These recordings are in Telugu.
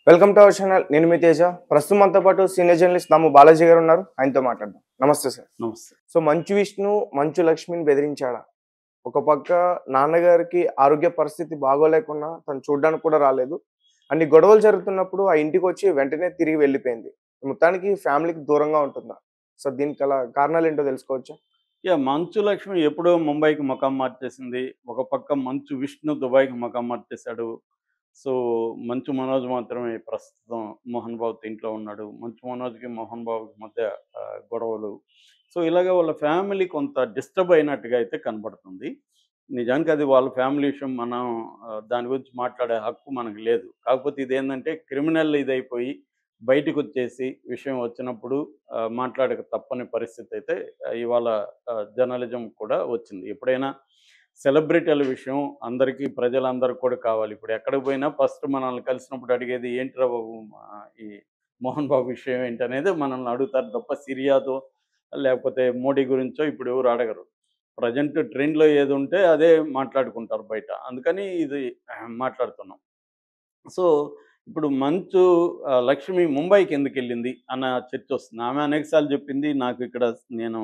Welcome to our channel. నేను మీ తేజ. ప్రస్తుతం మనతో పాటు సీనియర్ జర్నలిస్ట్ నాము బాలాజీ గారు ఉన్నారు. ఆయనతో మాట్లాడదాం. నమస్తే సార్. నమస్తే. సో మంచు విష్ణు మంచు లక్ష్మిని బెదిరించాడా? ఒక పక్క నాన్నగారికి ఆరోగ్య పరిస్థితి బాగోలేకున్నా తను చూడడానికి కూడా రాలేదు. అన్ని గొడవలు జరుగుతున్నప్పుడు ఆ ఇంటికి వచ్చి వెంటనే తిరిగి వెళ్ళిపోయింది. మొత్తానికి ఫ్యామిలీకి దూరంగా ఉంటుందా? సో దీనికి గల కారణాలు ఏంటో తెలుసుకోవచ్చా? మంచు లక్ష్మి ఎప్పుడో ముంబైకి మకాం మార్చేసింది. ఒక పక్క మంచు విష్ణు దుబాయ్‌కి మకాం మార్చేశాడు. సో, మంచు మనోజ్ మాత్రమే ప్రస్తుతం మోహన్ బాబుతో ఇంట్లో ఉన్నాడు. మంచు మనోజ్‌కి, మోహన్ బాబుకి మధ్య గొడవలు. సో, ఇలాగ వాళ్ళ ఫ్యామిలీ కొంత డిస్టర్బ్ అయినట్టుగా అయితే కనపడుతుంది. నిజానికి అది వాళ్ళ ఫ్యామిలీ విషయం. మనం దాని గురించి మాట్లాడే హక్కు మనకు లేదు. కాకపోతే ఇదేందంటే క్రిమినల్ ఇదైపోయి బయటికొచ్చేసి విషయం వచ్చినప్పుడు మాట్లాడక తప్పని పరిస్థితి అయితే ఇవాళ జర్నలిజం కూడా వచ్చింది. ఎప్పుడైనా సెలబ్రిటీల విషయం అందరికీ ప్రజలందరికి కూడా కావాలి. ఇప్పుడు ఎక్కడికి పోయినా ఫస్ట్ మనల్ని కలిసినప్పుడు అడిగేది ఏంట్రా బాబు ఈ మోహన్ బాబు విషయం ఏంటనేది మనల్ని అడుగుతారు తప్ప సిరియాతో లేకపోతే మోడీ గురించో ఇప్పుడు ఎవరు అడగరు. ప్రజెంట్ ట్రెండ్‌లో ఏదుంటే అదే మాట్లాడుకుంటారు బయట. అందుకని ఇది మాట్లాడుతున్నాం. సో, ఇప్పుడు మంచు లక్ష్మి ముంబైకి ఎందుకెళ్ళింది అన్న చర్చొస్తుంది. ఆమె అనేక సార్లు చెప్పింది, నాకు ఇక్కడ నేను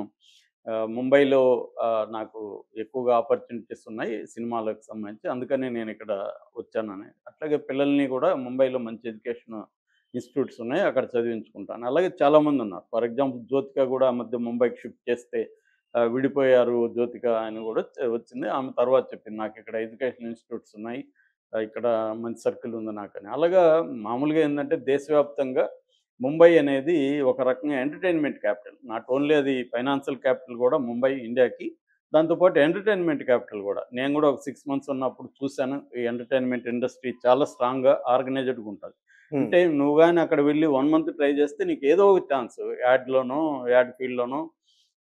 ముంబైలో నాకు ఎక్కువగా ఆపర్చునిటీస్ ఉన్నాయి సినిమాలకు సంబంధించి. అందుకని నేనిక్కడ వచ్చానని. అట్లాగే పిల్లల్ని కూడా ముంబైలో మంచి ఎడ్యుకేషన్ ఇన్‌స్టిట్యూట్స్ ఉన్నాయి. అక్కడ చదివించుకుంటాను. అలాగే చాలామందున్నారు. ఫర్ ఎగ్జాంపుల్ జ్యోతిక కూడా ఆ మధ్య ముంబైకి షిఫ్ట్ చేస్తే విడిపోయారు జ్యోతిక అని కూడా వచ్చింది. ఆమె తర్వాత చెప్పింది, నాకిక్కడ ఎడ్యుకేషన్ ఇన్‌స్టిట్యూట్స్ ఉన్నాయి. ఇక్కడ మంచి సర్కిల్ ఉంది నాకని. అలాగా మామూలుగా ఏందంటే దేశవ్యాప్తంగా ముంబై అనేది ఒక రకంగా ఎంటర్‌టైన్‌మెంట్ క్యాపిటల్. నాట్ ఓన్లీ అది ఫైనాన్షియల్ క్యాపిటల్ కూడా ముంబై ఇండియాకి. దాంతో పాటు ఎంటర్‌టైన్‌మెంట్ క్యాపిటల్ గూడా. నేను గూడా ఒక 6 మంత్స్ ఉన్నప్పుడు చూసాను. ఈ ఎంటర్‌టైన్‌మెంట్ ఇండస్ట్రీ చాలా స్ట్రాంగ్‌గా ఆర్గనైజ్డ్‌గా ఉంటది. హ్మ్. అంటే నువ్వు గాని అక్కడ వెళ్లి 1 మంత్ ట్రై చేస్తే నీకు ఏదో ఒక ఛాన్స్ యాడ్‌లోనో, యాడ్ ఫీల్డ్‌లోనో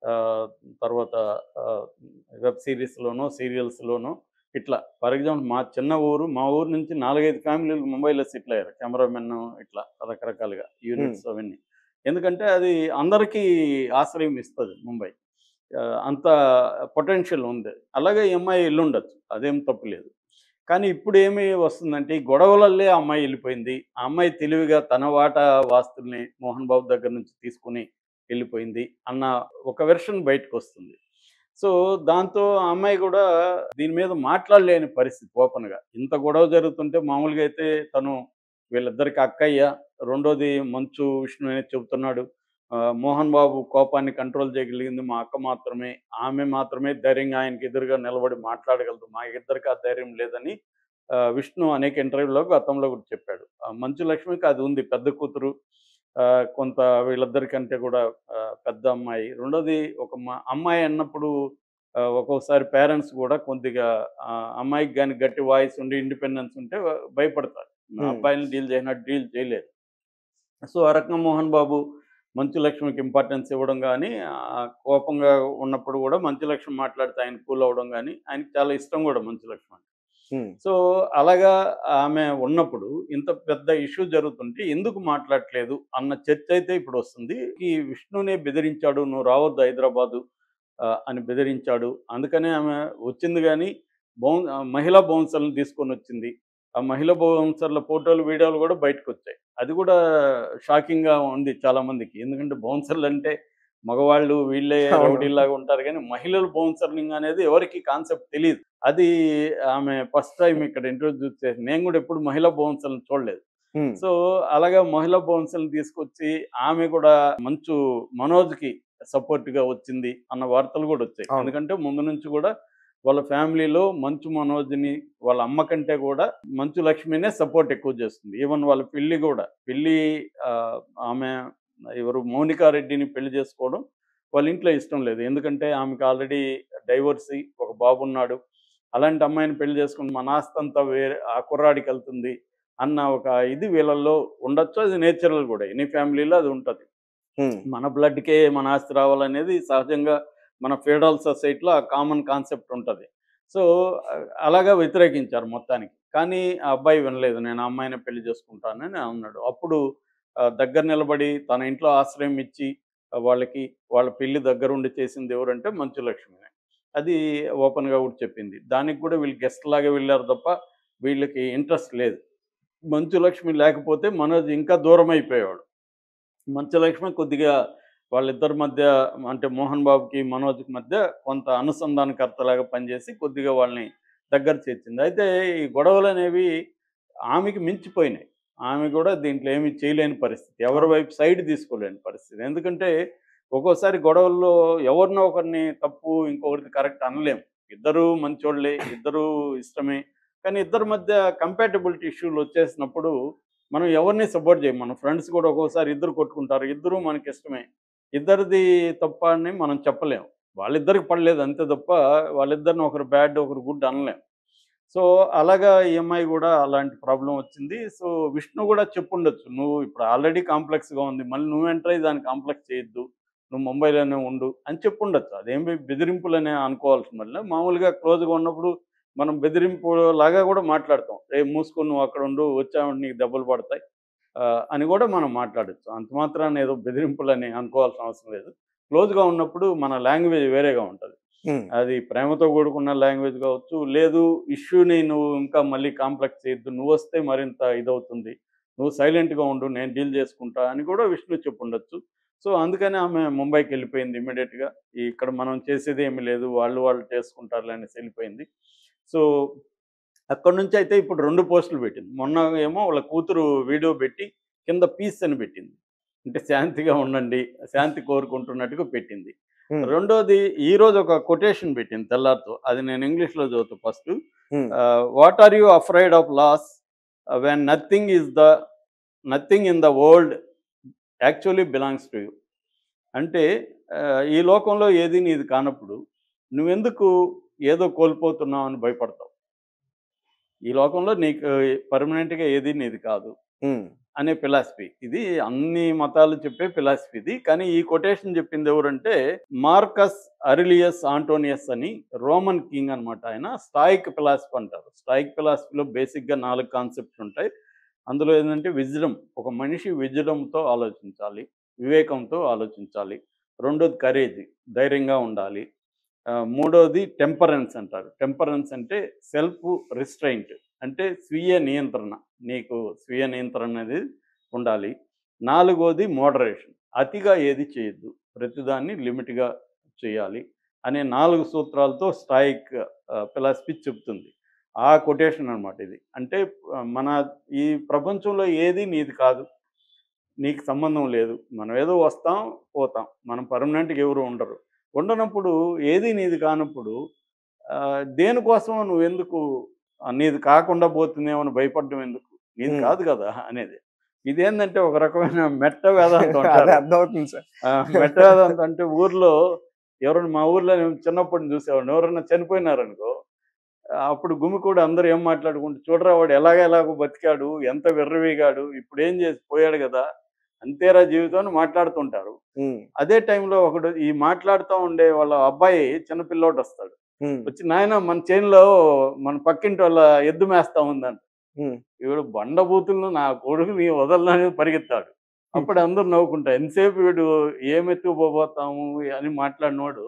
ఆహ్, తర్వాత ఆహ్, వెబ్ సీరీస్‌లోనో, సీరియల్స్‌లోనో ఇట్లా. ఫర్ ఎగ్జాంపుల్ మా చిన్న ఊరు. మా ఊరు నుంచి 4, 5 ఫ్యామిలీలు ముంబైలో సెటిల్ అయ్యారు. కెమెరామెన్ ఇట్లా రకరకాలుగా హ్మ్. యూనిట్స్ అవన్నీ. ఎందుకంటే అది అందరికీ ఆశ్రయం ఇస్తది ముంబై. అంత పొటెన్షియల్ ఉంది. అలాగే ఈ అమ్మాయి ఎళ్ళుండొచ్చు. అదేం తప్పు లేదు. కానీ ఇప్పుడేమి వస్తుందంటే ఈ గొడవలల్లే ఆ అమ్మాయి ఎళ్ళిపోయింది. ఆ అమ్మాయి తెలివిగా తన వాటా వాస్తుల్ని మోహన్ బాబు దగ్గర నుంచి తీసుకొని ఎళ్ళిపోయింది అన్న ఒక వెర్షన్ బయటకొస్తుంది. సో, దాంతో ఆ అమ్మాయి గూడా దీని మీద మాట్లాడలేని పరిస్థితి ఓపెన్‌గా. ఇంత గొడవ జరుగుతుంటే మామూలుగా అయితే తను వీళ్ళిద్దరికి అక్కయ్య. రెండోది మంచు విష్ణు అనేది చెబుతున్నాడు. మోహన్ బాబు కోపాన్ని కంట్రోల్ చేయగలిగింది మా అక్క మాత్రమే. ఆమె మాత్రమే ధైర్యంగా ఆయనకి ఎదురుగా నిలబడి మాట్లాడగలదు. మా ఇద్దరికి ఆ ధైర్యం లేదని విష్ణు అనేక ఇంటర్వ్యూలో గతంలో కూడా చెప్పాడు. మంచు లక్ష్మికి అది ఉంది. పెద్ద కూతురు. కొంత వీళ్ళిద్దరికంటే కూడా పెద్ద అమ్మాయి. రెండోది ఒక అమ్మాయి అన్నప్పుడు ఒక్కోసారి పేరెంట్స్ గూడా కొద్దిగా అమ్మాయికి గాని గట్టి వాయిస్ ఉండి ఇండిపెండెన్స్ ఉంటే భయపడతారు. హ్మ్. అబ్బాయిలని డీల్ చేసినట్టు డీల్ చేయలేరు. సో, ఆ రకంగా మోహన్ బాబు మంచు లక్ష్మికి ఇంపార్టెన్స్ ఇవ్వడం గానీ, కోపంగా ఉన్నప్పుడు గూడా మంచు లక్ష్మి మాట్లాడితే ఆయన కూల్ అవ్వడం గానీ, ఆయనకి చాలా ఇష్టం గూడా మంచు లక్ష్మి అంటే. హ్మ్. సో, అలాగా ఆమె ఉన్నప్పుడు ఇంత పెద్ద ఇష్యూ జరుగుతుంటే ఎందుకు మాట్లాడట్లేదు అన్న చర్చ అయితే ఇప్పుడొస్తుంది. ఈ విష్ణునే బెదిరించాడు, "నువ్వు రావద్దు హైదరాబాదు" అని బెదిరించాడు. అందుకనే ఆమె వచ్చింది గానీ, మహిళా బౌన్సర్‌లని తీసుకొనొచ్చింది. ఆ మహిళా బౌన్సర్‌ల ఫోటోలు, వీడియోలు గూడా బయటకొచ్చాయి. అది గూడా షాకింగ్‌గా ఉంది చాలామందికి. ఎందుకంటే బౌన్సర్‌లంటే మగవాళ్ళు వీళ్ళే అవును. రౌడీల్లాగా ఉంటారు గానీ, మహిళలు బౌన్సర్లింగ్ అనేది ఎవరికీ కాన్సెప్ట్ తెలీదు. అది ఆమె ఫస్ట్ టైమ్ ఇక్కడ ఇంట్రొడ్యూస్ చేసింది. నేను గూడా ఎప్పుడు మహిళా బౌన్సర్‌లని చూడలేదు. హ్మ్. సో, అలాగా మహిళా బౌన్సర్‌లని తీసుకొచ్చి ఆమె గూడా మంచు మనోజ్‌కి సపోర్ట్‌గా వచ్చింది అన్న వార్తలు గూడా వచ్చాయి. అవును. ఎందుకంటే ముందు నుంచి గూడా వాళ్ళ ఫ్యామిలీలో మంచు మనోజ్‌ని వాళ్ళ అమ్మ కంటే గూడా మంచు లక్ష్మినే సపోర్ట్ ఎక్కువ చేస్తుంది. ఈవెన్ వాళ్ళ పెళ్లి గూడా. పెళ్లి ఆహ్, ఆమె ఎవరు మౌనికా రెడ్డిని పెళ్లి చేసుకోవడం వాళ్ళ ఇంట్లో ఇష్టం లేదు. ఎందుకంటే ఆమెకి ఆల్రెడీ డైవోర్సీ, ఒక బాబున్నాడు. అలాంటి అమ్మాయిని పెళ్లి చేసుకొని మన ఆస్తంతా వేరే ఆ కుర్రాడికెళ్తుంది అన్న ఒక ఇది వీళ్ళల్లో ఉండొచ్చు. అది నేచురల్ గూడా. ఎనీ ఫ్యామిలీలో అది ఉంటది. హ్మ్. మన బ్లడ్‌కే మన ఆస్తి రావాలనేది సహజంగా మన ఫెడరల్ సొసైటీలో ఆ కామన్ కాన్సెప్ట్ ఉంటది. సో, అలాగా వ్యతిరేకించారు మొత్తానికి. కానీ ఆ అబ్బాయి వినలేదు. నేను ఆ అమ్మాయినే పెళ్లి చేసుకుంటానని అన్నాడు. అప్పుడు దగ్గర నిలబడి తన ఇంట్లో ఆశ్రయం ఇచ్చి వాళ్ళకి వాళ్ళ పెళ్లి దగ్గరుండి చేసింది ఎవరంటే మంచు లక్ష్మినే. అది ఓపెన్‌గా కూడా చెప్పింది. దానికి కూడా వీళ్ళు గెస్ట్ లాగా వెళ్లారు తప్ప వీళ్ళకి ఇంట్రెస్ట్ లేదు. మంచు లక్ష్మి లేకపోతే మనోజ్ ఇంకా దూరం అయిపోయేవాడు. మంచు లక్ష్మి కొద్దిగా వాళ్ళిద్దరి మధ్య అంటే మోహన్ బాబుకి, మనోజ్‌కి మధ్య కొంత అనుసంధానకర్తలాగా పనిచేసి కొద్దిగా వాళ్ళని దగ్గర చేర్చింది. అయితే ఈ గొడవలనేవి ఆమెకి మించిపోయినాయి. ఆమె కూడా దీంట్లో ఏమి చేయలేని పరిస్థితి. ఎవరి వైపు సైడ్ తీసుకోలేని పరిస్థితి. ఎందుకంటే ఒక్కోసారి గొడవల్లో ఎవరినో ఒకరిని తప్పు, ఇంకొకరిది కరెక్ట్ అనలేం. ఇద్దరూ మంచోళ్ళే, ఇద్దరూ ఇష్టమే. కానీ ఇద్దరి మధ్య కంపాటిబిలిటీ ఇష్యూలు వచ్చేసినప్పుడు మనం ఎవరిని సపోర్ట్ చేయం. మన ఫ్రెండ్స్ కూడా ఒక్కోసారి ఇద్దరు కొట్టుకుంటారు. ఇద్దరూ మనకిష్టమే. ఇద్దరిది తప్ప అని మనం చెప్పలేం. వాళ్ళిద్దరికి పడలేదు అంతే తప్ప వాళ్ళిద్దరిని ఒకరు బ్యాడ్, ఒకరు గుడ్ అనలేం. సో, అలాగా ఈ అమ్మాయి గూడా అలాంటి ప్రాబ్లమ్ వచ్చింది. సో, విష్ణు గూడా చెప్పుండొచ్చు. "నువ్వు ఇప్పుడు ఆల్రెడీ కాంప్లెక్స్‌గా ఉంది. మళ్ళీ నువ్వు ఎంటర్ అయ్యి దాన్ని కాంప్లెక్స్ చేయొద్దు. నువ్వు ముంబైలోనే ఉండు" అని చెప్పుండొచ్చు. అదేమి బెదిరింపులనే అనుకోవాల్సిన పనిలే. మామూలుగా క్లోజ్‌గా ఉన్నప్పుడు మనం బెదిరింపులాగా గూడా మాట్లాడతాం. "ఏయ్! మూసుకొని నువ్వు అక్కడ ఉండు. వచ్చావంటే నీకు దెబ్బలు పడతాయి" అని గూడా మనం మాట్లాడొచ్చు. అంత మాత్రాన ఏదో బెదిరింపులని అనుకోవాల్సిన అవసరం లేదు. క్లోజ్‌గా ఉన్నప్పుడు మన లాంగ్వేజ్ వేరేగా ఉంటది. హ్మ్. అది ప్రేమతో కూడుకున్న లాంగ్వేజ్ కావచ్చు. లేదు ఇష్యూని నువ్వు ఇంకా మళ్ళీ కాంప్లెక్స్ చేయొద్దు. నువ్వొస్తే మరింత ఇదవుతుంది. నువ్వు సైలెంట్‌గా ఉండు. నేను డీల్ చేసుకుంటా అని కూడా విష్ణు చెప్పుండొచ్చు. సో, అందుకని ఆమె ముంబైకెళ్ళిపోయింది ఇమ్మీడియేట్‌గా. ఇక్కడ మనం చేసేదేమీ లేదు. వాళ్ళు వాళ్ళు చేసుకుంటారులే అనేసి ఎళ్ళిపోయింది. సో, అక్కడి నుంచయితే ఇప్పుడు 2 పోస్టులు పెట్టింది. మొన్న ఏమో వాళ్ళ కూతురు వీడియో పెట్టి కింద పీస్ అని పెట్టింది. అంటే శాంతిగా ఉండండి. శాంతి కోరుకుంటున్నట్టుగా పెట్టింది. హ్మ్. రెండోది ఈరోజు ఒక కొటేషన్ పెట్టింది తెల్లారితో. అది నేను ఇంగ్లీష్‌లో చదువుతా first. Hmm. What are you afraid of loss when nothing in the world actually belongs to you. అంటే ఈ లోకంలో ఏది నీది కానప్పుడు నువ్వెందుకు ఏదో కోల్పోతున్నావు అని భయపడతావు? ఈ లోకంలో నీకు పర్మనెంట్‌గా ఏది నీది కాదు హ్మ్. అనే ఫిలాసఫీ. ఇది అన్ని మతాలు చెప్పే ఫిలాసఫీ ఇది. కానీ ఈ కొటేషన్ చెప్పింది ఎవరంటే మార్కస్ అరిలియస్ ఆంటోనియస్ అని రోమన్ కింగ్ అనమాట ఆయన. స్టాయిక్ ఫిలాసఫీ అంటారు. స్టాయిక్ ఫిలాసఫీలో బేసిక్‌గా 4 కాన్సెప్ట్స్ ఉంటాయి. అందులో ఏందంటే విజ్డమ్. ఒక మనిషి విజ్డమ్‌తో ఆలోచించాలి. వివేకంతో ఆలోచించాలి. రెండోది కరేజ్. ధైర్యంగా ఉండాలి. మూడోది టెంపరెన్స్ అంటారు. టెంపరెన్స్ అంటే సెల్ఫ్ రిస్ట్రెయింట్. అంటే స్వీయ నియంత్రణ. నీకు స్వీయ నియంత్రణ అనేది ఉండాలి. నాలుగోది మోడరేషన్. అతిగా ఏది చేయొద్దు. ప్రతిదాన్ని లిమిట్‌గా చేయాలి అనే 4 సూత్రాలతో స్టాయిక్ ఫిలాసఫీ చెప్తుంది. ఆ కొటేషన్ అనమాట ఇది. అంటే మన ఈ ప్రపంచంలో ఏది నీది కాదు. నీకు సంబంధం లేదు. మనం ఏదో వస్తాం, పోతాం. మనం పర్మనెంట్‌గా ఎవరు ఉండరు. ఉండనప్పుడు ఏది నీది కానప్పుడు దేనికోసమో నువ్వెందుకు నీది కాకుండా పోతుందేమో అని భయపడడం ఎందుకు? నీది హ్మ్. కాదు కదా! అనేది. ఇదేందంటే ఒక రకమైన మెట్ట వేదాంతం అదే అంటారు. అర్థమవుతుంది సార్. మెట్ట వేదాంతం అంటే ఊర్లో ఎవరైనా మా ఊర్లో నేను చిన్నప్పుడు చూసేవాడిని. ఎవరైనా చనిపోయినారనుకో అప్పుడు గుమికూడి అందరూ ఏం మాట్లాడుకుంటే, "చూడరా వాడు ఎలాగో బతికాడు. ఎంత విర్రవీగాడు. ఇప్పుడేం చేసి పోయాడు గదా! అంతేరా జీవితం" అని మాట్లాడుతుంటారు. హ్మ్. అదే టైంలో ఒకడు ఈ మాట్లాడుతా ఉండే వాళ్ళ అబ్బాయి చిన్న పిల్లోడొస్తాడు. హ్మ్. వచ్చి "నాయన మన చేనులో మన పక్కింటోళ్ళ ఎద్దు మేస్తా ఉందంట." హ్మ్. వీడు బండబూతులను నా కొడుకుని వదలను అని పరిగెత్తాడు. హ్మ్. అప్పుడు అందరూ నవ్వుకుంటారు. ఎంతసేపు వీడు ఏం ఎత్తుకుపోబోతాము అని మాట్లాడినోడు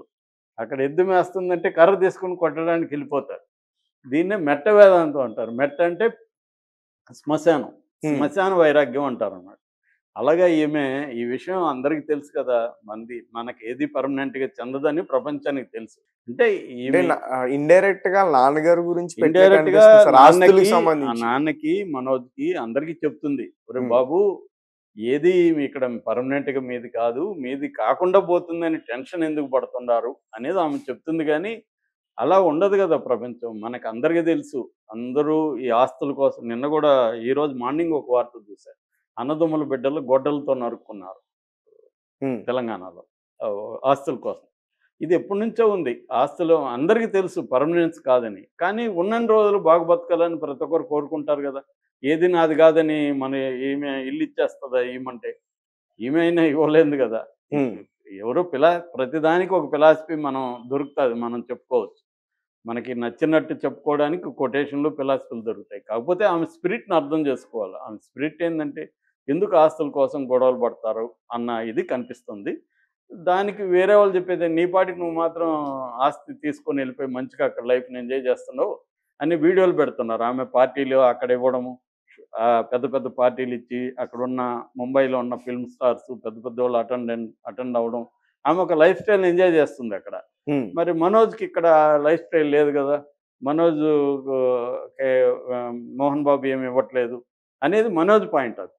అక్కడ ఎద్దు మేస్తుందంటే కర్ర తీసుకొని కొట్టడానికి ఎళ్ళిపోతాడు. దీన్నే మెట్ట వేదాంతం అంటారు. మెట్ట అంటే శ్మశానం. హ్మ్. శ్మశాన వైరాగ్యం అంటారనమాట. అలాగా ఈమె ఈ విషయం అందరికి తెలుసు కదా! మనకేది పర్మనెంట్‌గా చెందదని ప్రపంచానికి తెలుసు. అంటే అంటే ఈమె ఇండైరెక్ట్‌గా నాన్నగారి గురించి పెట్టినట్టు ఇండైరెక్ట్‌గా అనిపిస్తుంది సార్. నాన్నకి, ఆస్తులకి ఆ సంబంధించి. నాన్నకి, మనోజ్‌కి అందరికి చెప్తుంది. "ఒరేయ్ హ్మ్. బాబు! ఏది ఇక్కడ పర్మనెంట్‌గా మీది కాదు. మీది కాకుండా పోతుందని టెన్షన్ ఎందుకు పడుతున్నారు?" అనేది ఆమె చెప్తుంది గానీ, అలా ఉండదు గదా ప్రపంచం. మనకందరికీ తెలుసు. అందరూ ఈ ఆస్తుల కోసం నిన్న గూడా ఈరోజు మార్నింగ్ ఒక వార్త చూసా. అన్నదమ్ముల బిడ్డలు గొడ్డలతో నరుక్కున్నారు హ్మ్. తెలంగాణలో. ఆస్తుల కోసం. ఇది ఎప్పటినుంచో ఉంది. ఆస్తులు అందరికీ తెలుసు పర్మనెన్స్ కాదని. కానీ ఉన్నన్ని రోజులు బాగా బతకాలని ప్రతి ఒక్కరు కోరుకుంటారు గదా! ఏది నాది గాదని ఈమె ఇల్లు ఇచ్చేస్తదా ఈమంటే? ఈమె అయినా ఇవ్వలేదు గదా! హ్మ్. ఎవరో ప్రతిదానికి ఒక ఫిలాసఫీ దొరుకుతది. మనం చెప్పుకోవచ్చు. మనకి నచ్చినట్టు చెప్పుకోవడానికి కొటేషన్‌లు, ఫిలాసఫీలు దొరుకుతాయి. కాకపోతే ఆమె స్పిరిట్‌ని అర్థం చేసుకోవాలి. ఆమె స్పిరిట్ ఏందంటే, ఎందుకు ఆస్తుల కోసం గొడవలు పడతారు అన్న ఇది కనిపిస్తుంది. దానికి వేరే వాళ్ళు చెప్పేది నీ పాటికి నువ్వు మాత్రం ఆస్తి తీసుకొని వెళ్ళిపోయి మంచిగా అక్కడ లైఫ్‌ని ఎంజాయ్ చేస్తున్నావు అని వీడియోలు పెడుతున్నారు. ఆమె పార్టీలు అక్కడ ఇవ్వడము. పెద్ద పెద్ద పార్టీలు ఇచ్చి అక్కడున్న ముంబైలో ఉన్న ఫిల్మ్ స్టార్స్ పెద్ద పెద్ద వాళ్ళు అటెండ్ అవ్వడం, ఆమె ఒక లైఫ్ స్టైల్ ఎంజాయ్ చేస్తుంది అక్కడ. హ్మ్. మరి మనోజ్కి ఇక్కడ లైఫ్ స్టైల్ లేదు కదా, మనోజ్ మోహన్ బాబు ఏమి ఇవ్వట్లేదు అనేది మనోజ్ పాయింట్. అది